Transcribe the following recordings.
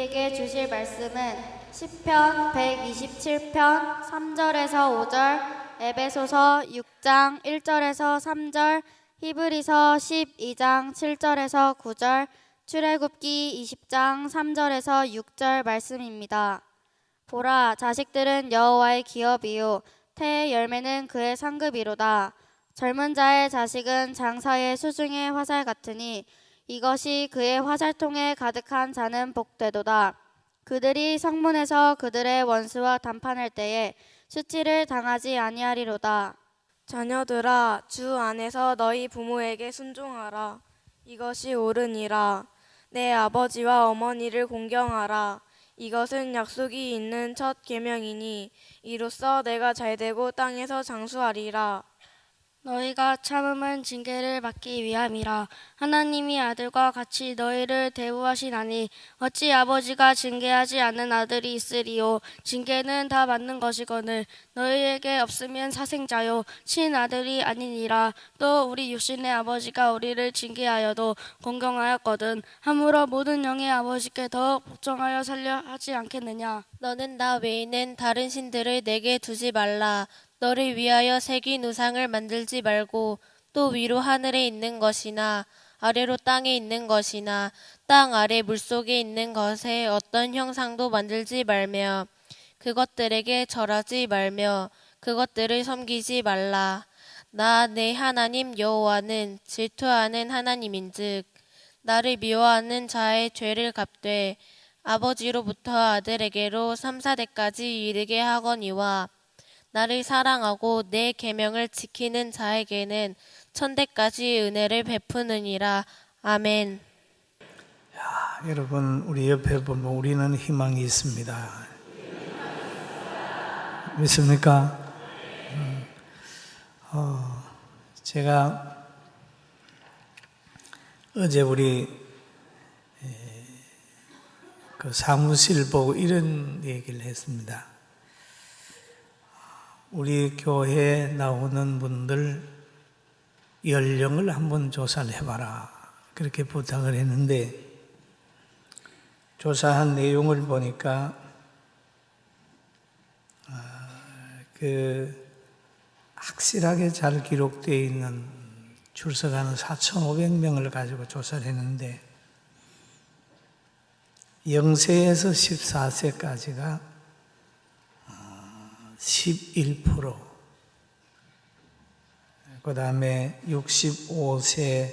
우리에게 주실 말씀은 시편 127편 3절에서 5절, 에베소서 6장 1절에서 3절, 히브리서 12장 7절에서 9절, 출애굽기 20장 3절에서 6절 말씀입니다. 보라, 자식들은 여호와의 기업이요 태의 열매는 그의 상급이로다. 젊은 자의 자식은 장사의 수중의 화살 같으니 이것이 그의 화살통에 가득한 자는 복되도다. 그들이 성문에서 그들의 원수와 담판할 때에 수치를 당하지 아니하리로다. 자녀들아, 주 안에서 너희 부모에게 순종하라. 이것이 옳으니라. 내 아버지와 어머니를 공경하라. 이것은 약속이 있는 첫 계명이니 이로써 내가 잘되고 땅에서 장수하리라. 너희가 참음은 징계를 받기 위함이라. 하나님이 아들과 같이 너희를 대우하시나니 어찌 아버지가 징계하지 않는 아들이 있으리요. 징계는 다 받는 것이거늘 너희에게 없으면 사생자요 친아들이 아니니라. 또 우리 육신의 아버지가 우리를 징계하여도 공경하였거든 하물어 모든 영의 아버지께 더욱 복종하여 살려 하지 않겠느냐. 너는 나 외에는 다른 신들을 내게 두지 말라. 너를 위하여 새긴 우상을 만들지 말고 또 위로 하늘에 있는 것이나 아래로 땅에 있는 것이나 땅 아래 물속에 있는 것에 어떤 형상도 만들지 말며 그것들에게 절하지 말며 그것들을 섬기지 말라. 나 내 하나님 여호와는 질투하는 하나님인즉 나를 미워하는 자의 죄를 갚되 아버지로부터 아들에게로 3, 4대까지 이르게 하거니와 나를 사랑하고 내 계명을 지키는 자에게는 1000대까지 은혜를 베푸느니라. 아멘. 여러분, 우리 옆에 보면 우리는 희망이 있습니다. 믿습니까? 제가 어제 우리 그 사무실 보고 이런 얘기를 했습니다. 우리 교회에 나오는 분들 연령을 한번 조사를 해봐라, 그렇게 부탁을 했는데 조사한 내용을 보니까 확실하게 잘 기록되어 있는 출석하는 4,500명을 가지고 조사를 했는데 0세에서 14세까지가 11%, 그 다음에 65세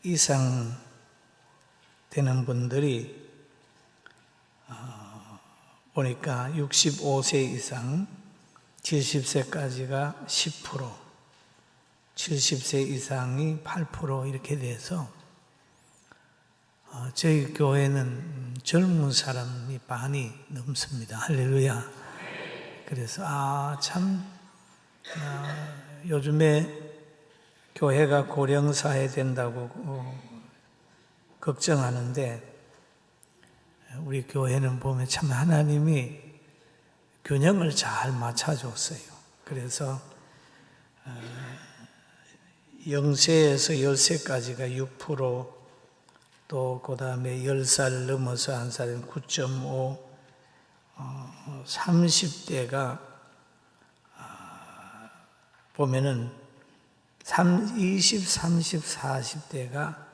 이상 되는 분들이 보니까 65세 이상 70세까지가 10%, 70세 이상이 8% 이렇게 돼서 저희 교회는 젊은 사람이 반이 넘습니다. 할렐루야. 그래서 요즘에 교회가 고령사회 된다고 걱정하는데 우리 교회는 보면 참 하나님이 균형을 잘 맞춰줬어요. 그래서 0세에서 10세까지가 6%, 또 그 다음에 10살 넘어서 1살은 9.5%, 30대가 보면은 20, 30, 40대가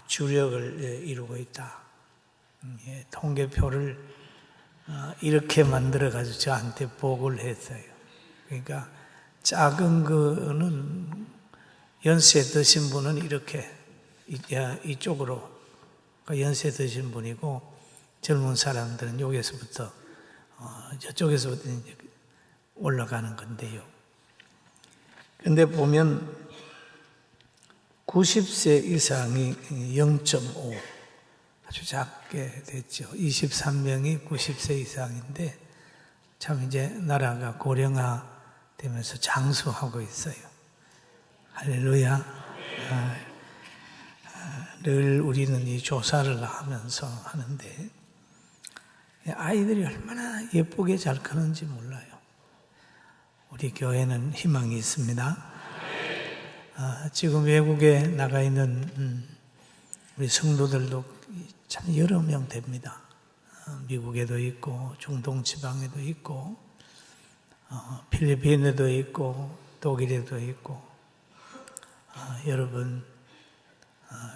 주력을 이루고 있다. 통계표를 이렇게 만들어가지고 저한테 보고를 했어요. 그러니까 작은 거는 연세 드신 분은 이렇게 이쪽으로 연세 드신 분이고 젊은 사람들은 여기서부터 저쪽에서부터 이제 올라가는 건데요. 근데 보면 90세 이상이 0.5, 아주 작게 됐죠. 23명이 90세 이상인데 참 이제 나라가 고령화 되면서 장수하고 있어요. 할렐루야. 늘 우리는 이 조사를 하면서 하는데 아이들이 얼마나 예쁘게 잘 크는지 몰라요. 우리 교회는 희망이 있습니다. 지금 외국에 나가 있는 우리 성도들도 참 여러 명 됩니다. 미국에도 있고 중동 지방에도 있고 필리핀에도 있고 독일에도 있고 여러분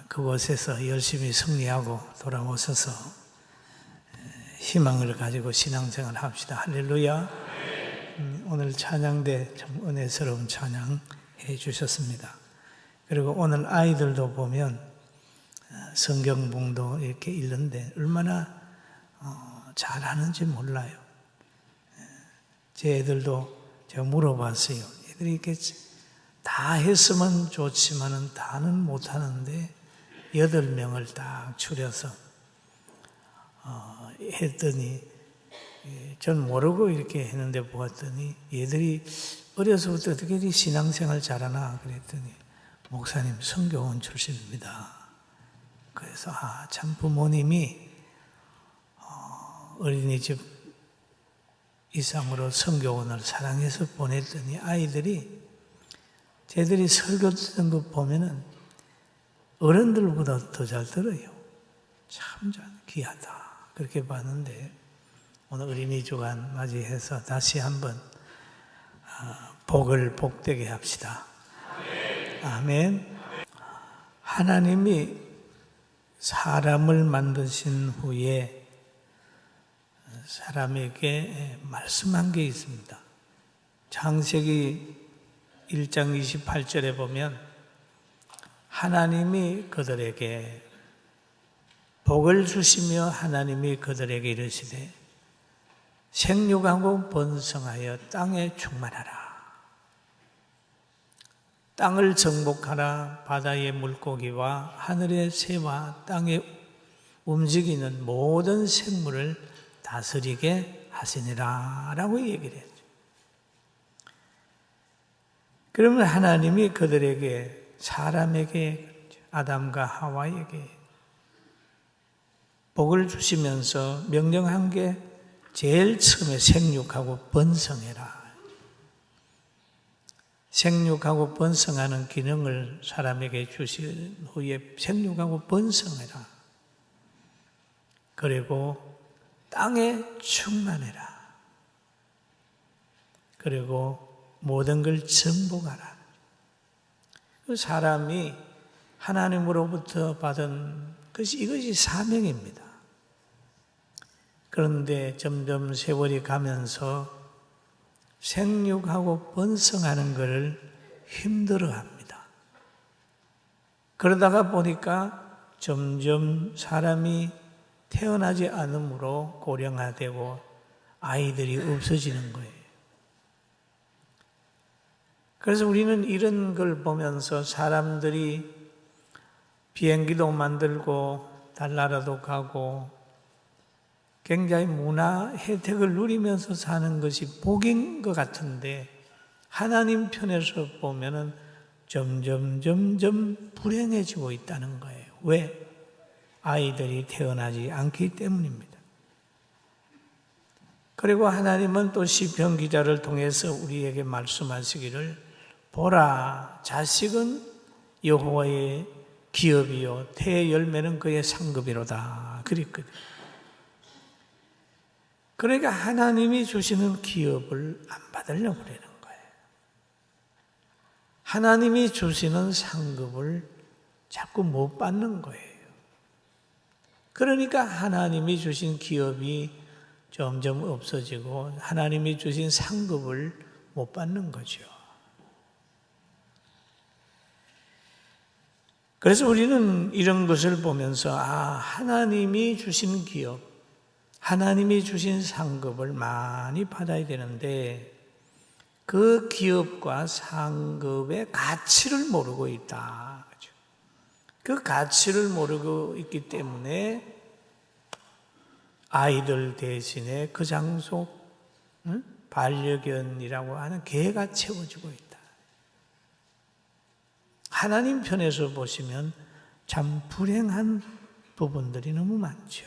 그곳에서 열심히 승리하고 돌아오셔서 희망을 가지고 신앙생활 합시다. 할렐루야. 오늘 찬양대 참 은혜스러운 찬양 해주셨습니다. 그리고 오늘 아이들도 보면 성경봉도 이렇게 읽는데 얼마나 잘하는지 몰라요. 제 애들도 제가 물어봤어요. 애들이 이렇게 다 했으면 좋지만은 다는 못하는데 8명을 딱 추려서 했더니 전 모르고 이렇게 했는데 보았더니 얘들이 어려서부터 어떻게 이렇게 신앙생활 잘하나 그랬더니 목사님 성교원 출신입니다. 그래서 참 부모님이 어린이집 이상으로 성교원을 사랑해서 보냈더니 아이들이 쟤들이 설교 듣는 거 보면은 어른들보다 더 잘 들어요. 참 귀하다. 그렇게 봤는데 오늘 어린이 주간 맞이해서 다시 한번 복을 복되게 합시다. 아멘. 하나님이 사람을 만드신 후에 사람에게 말씀한 게 있습니다. 창세기 1장 28절에 보면 하나님이 그들에게 복을 주시며 하나님이 그들에게 이르시되 생육하고 번성하여 땅에 충만하라. 땅을 정복하라. 바다의 물고기와 하늘의 새와 땅에 움직이는 모든 생물을 다스리게 하시니라 라고 얘기를 했죠. 그러면 하나님이 그들에게 사람에게 아담과 하와에게 복을 주시면서 명령한 게 제일 처음에 생육하고 번성해라. 생육하고 번성하는 기능을 사람에게 주신 후에 생육하고 번성해라. 그리고 땅에 충만해라. 그리고 모든 걸 정복하라. 그 사람이 하나님으로부터 받은 이것이 사명입니다. 그런데 점점 세월이 가면서 생육하고 번성하는 것을 힘들어합니다. 그러다가 보니까 점점 사람이 태어나지 않으므로 고령화되고 아이들이 없어지는 거예요. 그래서 우리는 이런 걸 보면서 사람들이 비행기도 만들고 달나라도 가고 굉장히 문화 혜택을 누리면서 사는 것이 복인 것 같은데 하나님 편에서 보면은 점점 불행해지고 있다는 거예요. 왜? 아이들이 태어나지 않기 때문입니다. 그리고 하나님은 또 시편 기자를 통해서 우리에게 말씀하시기를 보라, 자식은 여호와의 기업이요 태의 열매는 그의 상급이로다 그랬거든요. 그러니까 하나님이 주시는 기업을 안 받으려고 그러는 거예요. 하나님이 주시는 상급을 자꾸 못 받는 거예요. 그러니까 하나님이 주신 기업이 점점 없어지고 하나님이 주신 상급을 못 받는 거죠. 그래서 우리는 이런 것을 보면서 하나님이 주신 기업, 하나님이 주신 상급을 많이 받아야 되는데 그 기업과 상급의 가치를 모르고 있다. 그 가치를 모르고 있기 때문에 아이들 대신에 그 장소 반려견이라고 하는 개가 채워지고 있다. 하나님 편에서 보시면 참 불행한 부분들이 너무 많죠.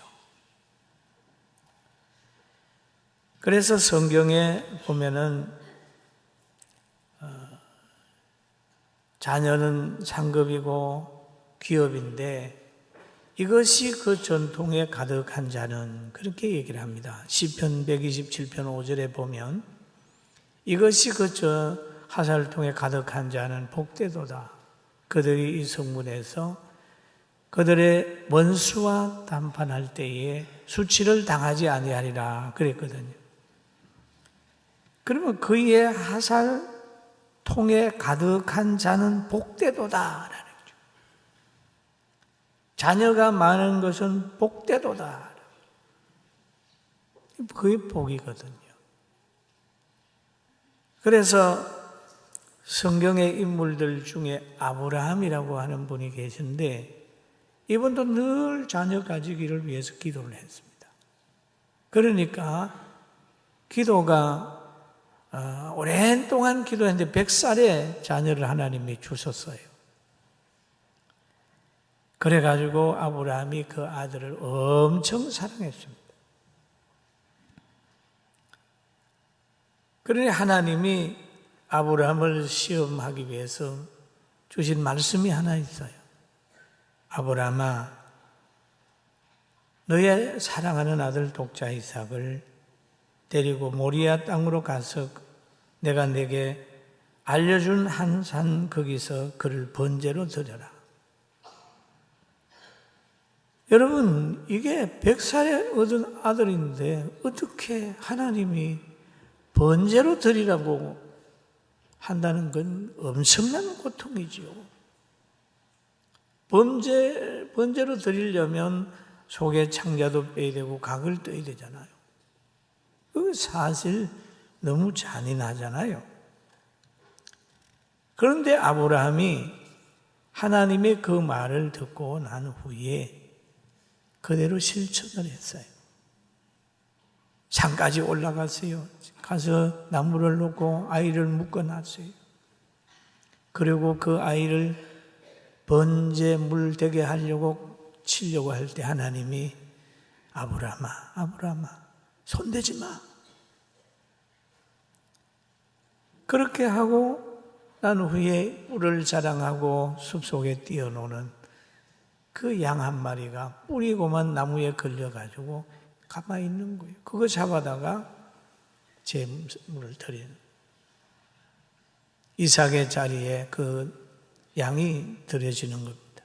그래서 성경에 보면은 자녀는 상급이고 기업인데 이것이 그 전통에 가득한 자는 그렇게 얘기를 합니다. 시편 127편 5절에 보면 이것이 그 하살통에 가득한 자는 복되도다. 그들이 이 성문에서 그들의 원수와 담판할 때에 수치를 당하지 아니하리라 그랬거든요. 그러면 그의 하살통에 가득한 자는 복되도다 라는 거죠. 자녀가 많은 것은 복되도다. 그게 복이거든요. 그래서 성경의 인물들 중에 아브라함이라고 하는 분이 계신데 이분도 늘 자녀 가지기를 위해서 기도를 했습니다. 그러니까 기도가 오랜 동안 기도했는데 100살에 자녀를 하나님이 주셨어요. 그래가지고 아브라함이 그 아들을 엄청 사랑했습니다. 그러니 하나님이 아브라함을 시험하기 위해서 주신 말씀이 하나 있어요. 아브라함아, 너의 사랑하는 아들 독자 이삭을 데리고 모리아 땅으로 가서 내가 내게 알려준 한 산 거기서 그를 번제로 드려라. 여러분, 이게 100살에 얻은 아들인데 어떻게 하나님이 번제로 드리라고 한다는 건 엄청난 고통이지요. 번제로 드리려면 속에 창자도 빼야 되고 각을 떠야 되잖아요. 그 사실 너무 잔인하잖아요. 그런데 아브라함이 하나님의 그 말을 듣고 난 후에 그대로 실천을 했어요. 산까지 올라갔어요. 가서 나무를 놓고 아이를 묶어놨어요. 그리고 그 아이를 번제 물 되게 하려고 치려고 할 때 하나님이 아브라함아 손대지 마. 그렇게 하고 난 후에 뿔을 자랑하고 숲속에 뛰어노는 그 양 한 마리가 뿌리고만 나무에 걸려가지고 가만히 있는 거예요. 그거 잡아다가 제물을 드리는 이삭의 자리에 그 양이 드려지는 겁니다.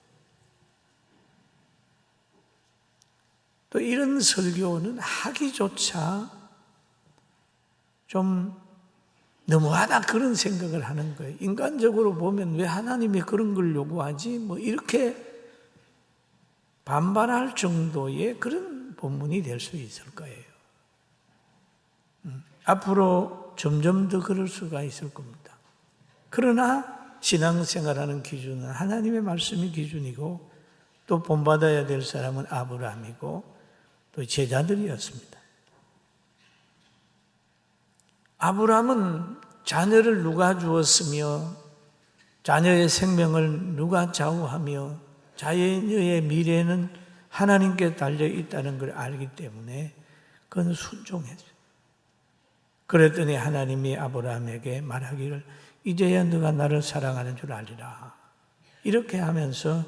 또 이런 설교는 하기조차 좀 너무하다 그런 생각을 하는 거예요. 인간적으로 보면 왜 하나님이 그런 걸 요구하지? 뭐 이렇게 반발할 정도의 그런 본문이 될 수 있을 거예요. 앞으로 점점 더 그럴 수가 있을 겁니다. 그러나 신앙생활하는 기준은 하나님의 말씀이 기준이고 또 본받아야 될 사람은 아브라함이고 또 제자들이었습니다. 아브라함은 자녀를 누가 주었으며 자녀의 생명을 누가 좌우하며 자녀의 미래는 하나님께 달려 있다는 걸 알기 때문에 그는 순종했어요. 그랬더니 하나님이 아브라함에게 말하기를 이제야 너가 나를 사랑하는 줄 알리라. 이렇게 하면서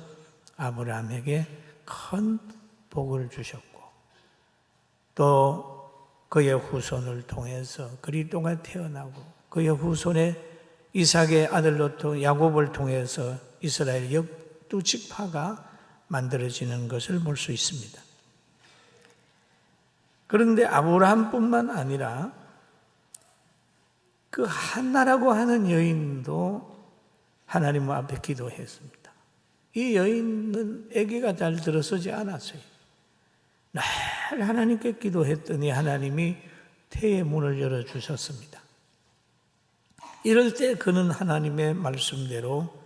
아브라함에게 큰 복을 주셨고 또 그의 후손을 통해서 그리스도가 태어나고 그의 후손의 이삭의 아들 롯도 야곱을 통해서 이스라엘 12지파가 만들어지는 것을 볼 수 있습니다. 그런데 아브라함뿐만 아니라 그 한나라고 하는 여인도 하나님 앞에 기도했습니다. 이 여인은 아기가 잘 들어서지 않았어요. 늘 하나님께 기도했더니 하나님이 태의 문을 열어주셨습니다. 이럴 때 그는 하나님의 말씀대로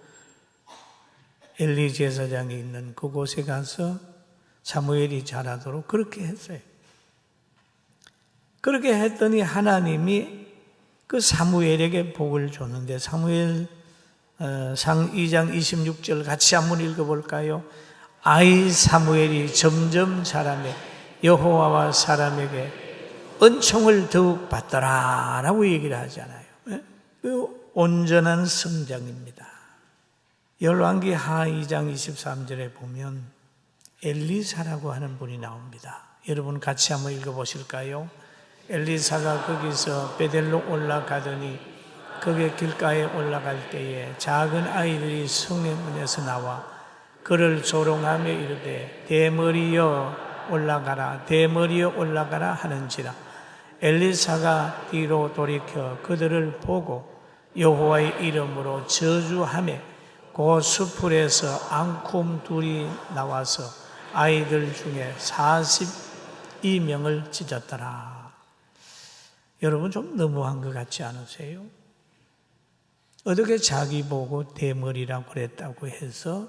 엘리 제사장이 있는 그곳에 가서 사무엘이 자라도록 그렇게 했어요. 그렇게 했더니 하나님이 그 사무엘에게 복을 줬는데 사무엘 상 2장 26절 같이 한번 읽어볼까요? 아이 사무엘이 점점 자라매 여호와와 사람에게 은총을 더욱 받더라 라고 얘기를 하잖아요. 그 온전한 성장입니다. 열왕기 하 2장 23절에 보면 엘리사라고 하는 분이 나옵니다. 여러분 같이 한번 읽어보실까요? 엘리사가 거기서 베델로 올라가더니 거기 길가에 올라갈 때에 작은 아이들이 성의 문에서 나와 그를 조롱하며 이르되 대머리여 올라가라 대머리여 올라가라 하는지라. 엘리사가 뒤로 돌이켜 그들을 보고 여호와의 이름으로 저주하며 그 수풀에서 앙큼 둘이 나와서 아이들 중에 42명을 찢었더라. 여러분 좀 너무한 것 같지 않으세요? 어떻게 자기 보고 대머리라고 그랬다고 해서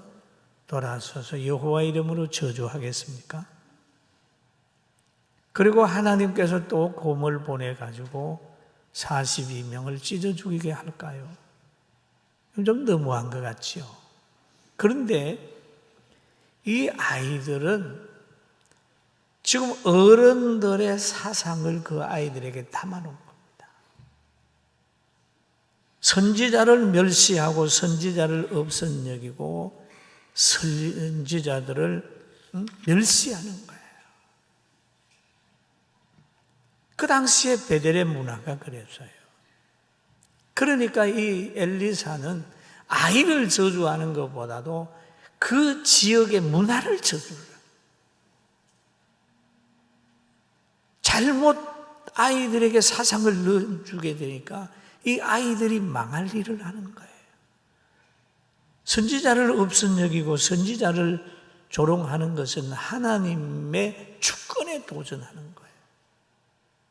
돌아서서 여호와 이름으로 저주하겠습니까? 그리고 하나님께서 또 곰을 보내가지고 42명을 찢어 죽이게 할까요? 좀 너무한 것 같지요. 그런데 이 아이들은 지금 어른들의 사상을 그 아이들에게 담아놓은 겁니다. 선지자를 멸시하고 선지자를 없은 여기고 선지자들을 멸시하는 거예요. 그 당시에 베델의 문화가 그랬어요. 그러니까 이 엘리사는 아이를 저주하는 것보다도 그 지역의 문화를 저주를 해요. 잘못 아이들에게 사상을 넣어주게 되니까 이 아이들이 망할 일을 하는 거예요. 선지자를 없은 여기고 선지자를 조롱하는 것은 하나님의 주권에 도전하는 거예요.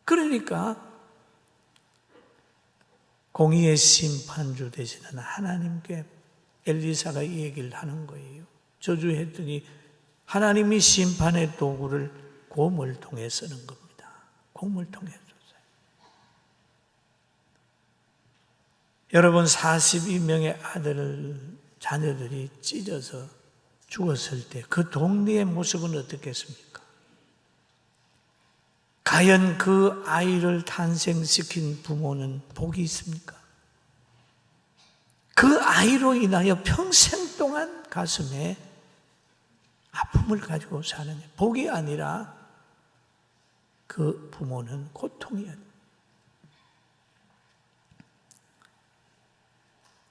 그러니까 공의의 심판주 되시는 하나님께 엘리사가 이 얘기를 하는 거예요. 저주했더니 하나님이 심판의 도구를 곰을 통해 쓰는 겁니다. 곰을 통해 줬어요. 여러분 42명의 자녀들이 찢어서 죽었을 때 그 동네의 모습은 어떻겠습니까? 과연 그 아이를 탄생시킨 부모는 복이 있습니까? 그 아이로 인하여 평생 동안 가슴에 아픔을 가지고 사는 복이 아니라 그 부모는 고통이었어요.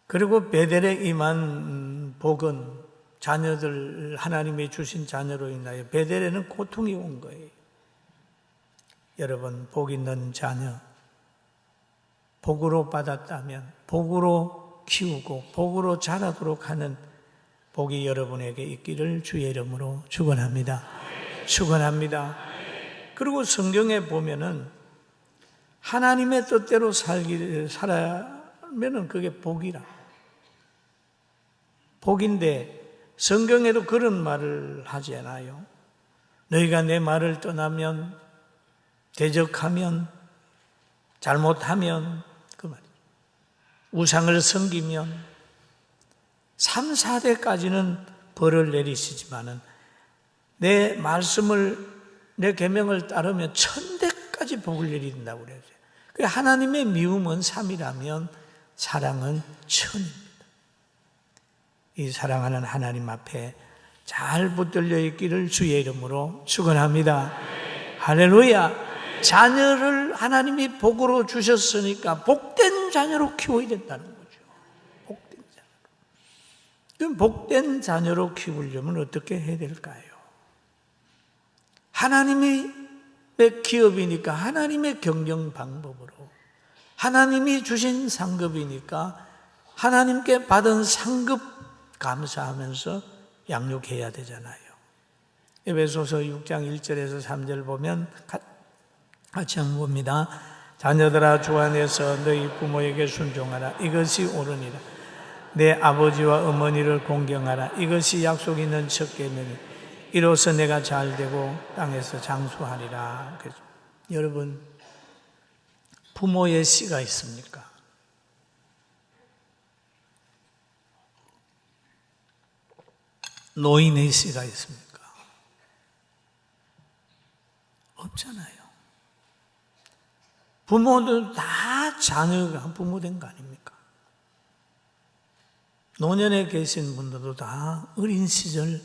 그리고 베델에 임한 복은 자녀들 하나님이 주신 자녀로 인하여 베델에는 고통이 온 거예요. 여러분 복 있는 자녀 복으로 받았다면 복으로 키우고 복으로 자라도록 하는 복이 여러분에게 있기를 주의 이름으로 축원합니다. 축원합니다. 그리고 성경에 보면은 하나님의 뜻대로 살면은 그게 복이라. 복인데 성경에도 그런 말을 하지 않아요. 너희가 내 말을 떠나면 대적하면 잘못하면 그 말이에요. 우상을 섬기면 3, 4대까지는 벌을 내리시지만은 내 말씀을 내 계명을 따르면 1000대까지 복을 내린다고 그랬어요. 그 하나님의 미움은 3이라면 사랑은 1000입니다. 이 사랑하는 하나님 앞에 잘 붙들려 있기를 주의 이름으로 축원합니다. 할렐루야. 자녀를 하나님이 복으로 주셨으니까 복된 자녀로 키워야 된다는 거죠. 복된 자녀로. 그럼 복된 자녀로 키우려면 어떻게 해야 될까요? 하나님의 기업이니까 하나님의 경영 방법으로, 하나님이 주신 상급이니까 하나님께 받은 상급 감사하면서 양육해야 되잖아요. 에베소서 6장 1절에서 3절 보면 같이 한번 봅니다. 자녀들아 주 안에서 너희 부모에게 순종하라. 이것이 옳으니라. 내 아버지와 어머니를 공경하라. 이것이 약속 있는 첫 계명이니 이로써 내가 잘되고 땅에서 장수하리라. 그래서 여러분 부모의 씨가 있습니까? 노인의 씨가 있습니까? 없잖아요. 부모도 다 자녀가 부모 된 거 아닙니까? 노년에 계신 분들도 다 어린 시절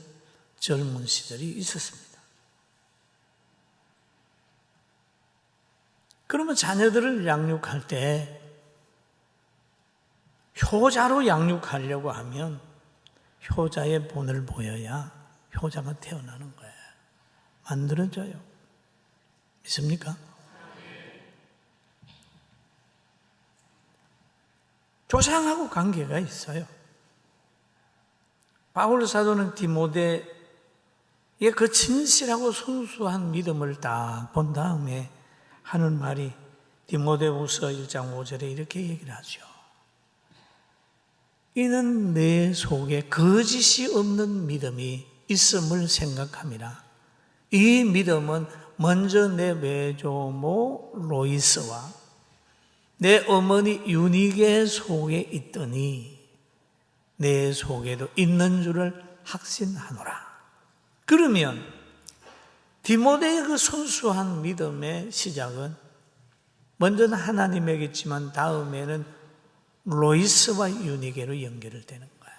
젊은 시절이 있었습니다. 그러면 자녀들을 양육할 때 효자로 양육하려고 하면 효자의 본을 보여야 효자가 태어나는 거예요. 만들어져요. 믿습니까? 조상하고 관계가 있어요. 바울 사도는 디모데의 그 진실하고 순수한 믿음을 딱 본 다음에 하는 말이 디모데후서 1장 5절에 이렇게 얘기를 하죠. 이는 내 속에 거짓이 없는 믿음이 있음을 생각함이라. 이 믿음은 먼저 내 외조모 로이스와 내 어머니 유니게 속에 있더니 내 속에도 있는 줄을 확신하노라. 그러면 디모데의 그 순수한 믿음의 시작은 먼저는 하나님에겠지만 다음에는 로이스와 유니게로 연결되는 거예요.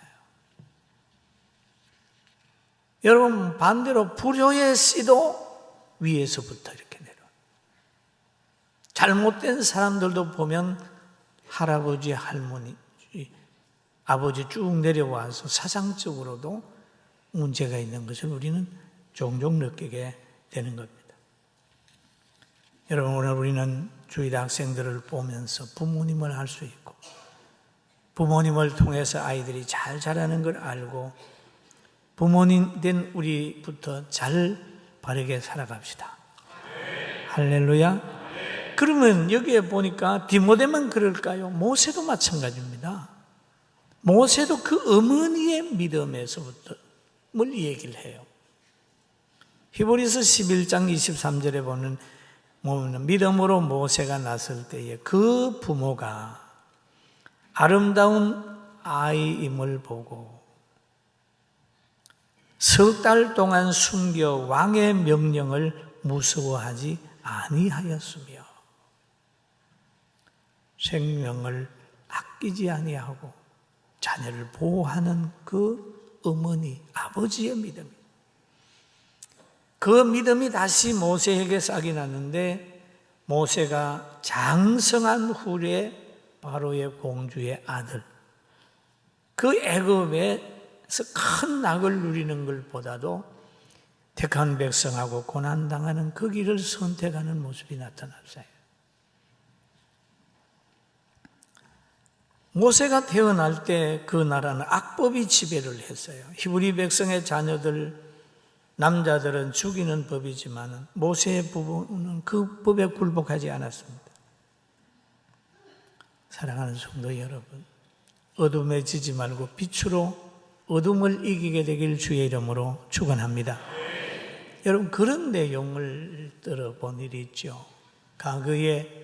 여러분, 반대로 불효의 씨도 위에서부터 이렇게 내려와요. 잘못된 사람들도 보면 할아버지, 할머니, 아버지 쭉 내려와서 사상적으로도 문제가 있는 것을 우리는 종종 느끼게 되는 겁니다. 여러분, 오늘 우리는 주일 학생들을 보면서 부모님을 알 수 있고 부모님을 통해서 아이들이 잘 자라는 걸 알고 부모님 된 우리부터 잘 바르게 살아갑시다. 할렐루야. 그러면 여기에 보니까 디모데만 그럴까요? 모세도 마찬가지입니다. 모세도 그 어머니의 믿음에서부터 뭘 얘기를 해요. 히브리서 11장 23절에 보면 믿음으로 모세가 났을 때에 그 부모가 아름다운 아이임을 보고 석 달 동안 숨겨 왕의 명령을 무서워하지 아니하였으며 생명을 아끼지 아니하고 자녀를 보호하는 그 어머니, 아버지의 믿음. 그 믿음이 다시 모세에게 싹이 났는데 모세가 장성한 후에 바로의 공주의 아들, 그 애굽에서 큰 낙을 누리는 것보다도 택한 백성하고 고난당하는 그 길을 선택하는 모습이 나타났어요. 모세가 태어날 때 그 나라는 악법이 지배를 했어요. 히브리 백성의 자녀들, 남자들은 죽이는 법이지만 모세의 부부는 그 법에 굴복하지 않았습니다. 사랑하는 성도 여러분, 어둠에 지지 말고 빛으로 어둠을 이기게 되길 주의 이름으로 축원합니다. 여러분, 그런 내용을 들어본 일이 있죠. 과거에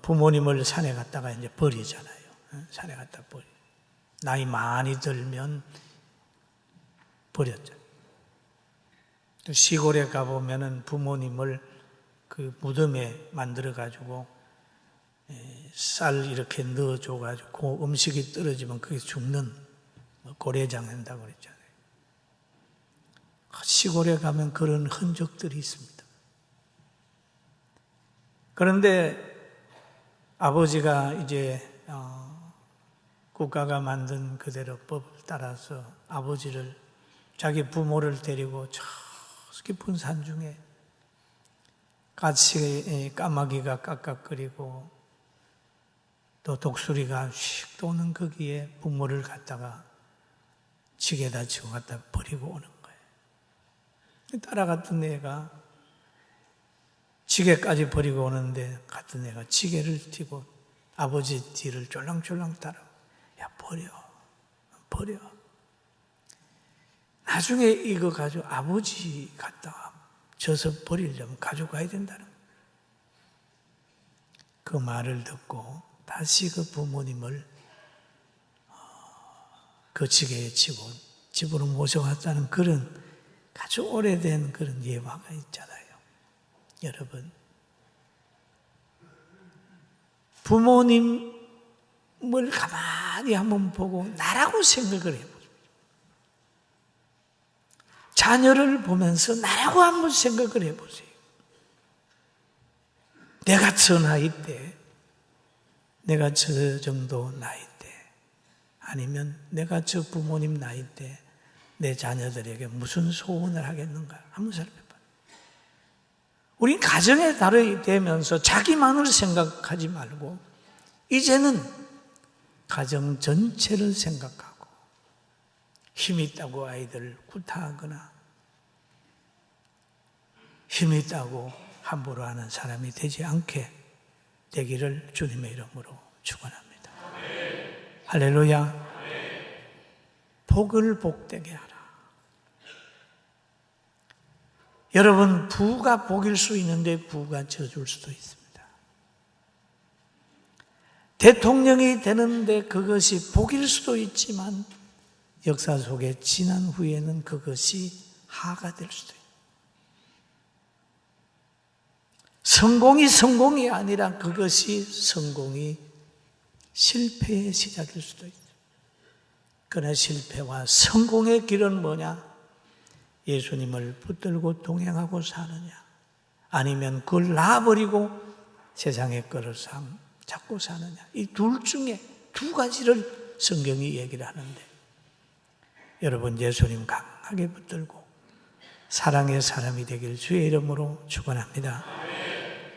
부모님을 산에 갔다가 이제 버리잖아요. 산에 갔다 버리. 나이 많이 들면 버렸죠. 또 시골에 가보면은 부모님을 그 무덤에 만들어가지고 쌀 이렇게 넣어줘가지고 그 음식이 떨어지면 그게 죽는 고래장 한다고 그랬잖아요. 시골에 가면 그런 흔적들이 있습니다. 그런데 아버지가 이제 국가가 만든 그대로 법을 따라서 아버지를, 자기 부모를 데리고 저 깊은 산중에 같이 까마귀가 깍깍거리고 또 독수리가 휙 도는 거기에 부모를 갖다가 지게다 치고 갖다 버리고 오는 거예요. 따라갔던 애가 지게까지 버리고 오는데 갔던 애가 지게를 튀고 아버지 뒤를 쫄랑쫄랑 따라. 야, 버려. 나중에 이거 가지고 아버지 갖다가 져서 버리려면 가져가야 된다는 거예요. 그 말을 듣고 다시 그 부모님을 그 지게에 치고 집으로 모셔왔다는 그런 아주 오래된 그런 예화가 있잖아요. 여러분, 부모님을 가만히 한번 보고 나라고 생각을 해보죠. 자녀를 보면서 나라고 한번 생각을 해보세요. 내가 저 나이 때, 내가 저 정도 나이 때, 아니면 내가 저 부모님 나이 때 내 자녀들에게 무슨 소원을 하겠는가 한번 살펴봐요. 우리 가정에 달이 되면서 자기만을 생각하지 말고 이제는 가정 전체를 생각하고 힘 있다고 아이들을 구타하거나 힘 있다고 함부로 하는 사람이 되지 않게 되기를 주님의 이름으로 축원합니다. 할렐루야. 복을 복되게 하라. 여러분, 부가 복일 수 있는데 부가 저주일 수도 있습니다. 대통령이 되는데 그것이 복일 수도 있지만 역사 속에 지난 후에는 그것이 하가 될 수도 있습니다. 성공이 아니라 그것이 성공이 실패의 시작일 수도 있어요. 그러나 실패와 성공의 길은 뭐냐? 예수님을 붙들고 동행하고 사느냐? 아니면 그걸 놔버리고 세상의 것을 잡고 사느냐? 이 둘 중에 두 가지를 성경이 얘기를 하는데 여러분 예수님 강하게 붙들고 사랑의 사람이 되길 주의 이름으로 축원합니다.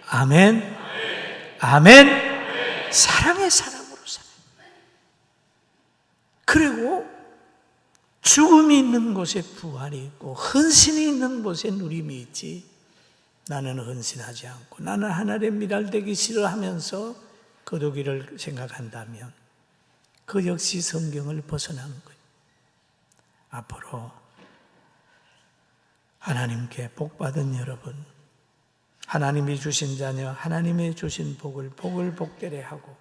아멘. 아멘. 사랑의 사람으로 살아요. 그리고 죽음이 있는 곳에 부활이 있고 헌신이 있는 곳에 누림이 있지. 나는 헌신하지 않고 나는 하늘에 미랄되기 싫어하면서 거두기를 생각한다면 그 역시 성경을 벗어나는 거예요. 앞으로 하나님께 복받은 여러분, 하나님이 주신 자녀, 하나님이 주신 복을 복되게 하고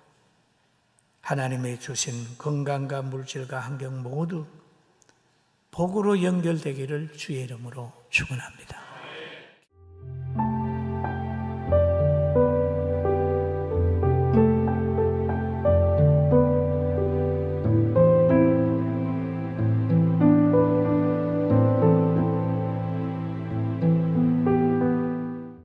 하나님이 주신 건강과 물질과 환경 모두 복으로 연결되기를 주의 이름으로 축원합니다.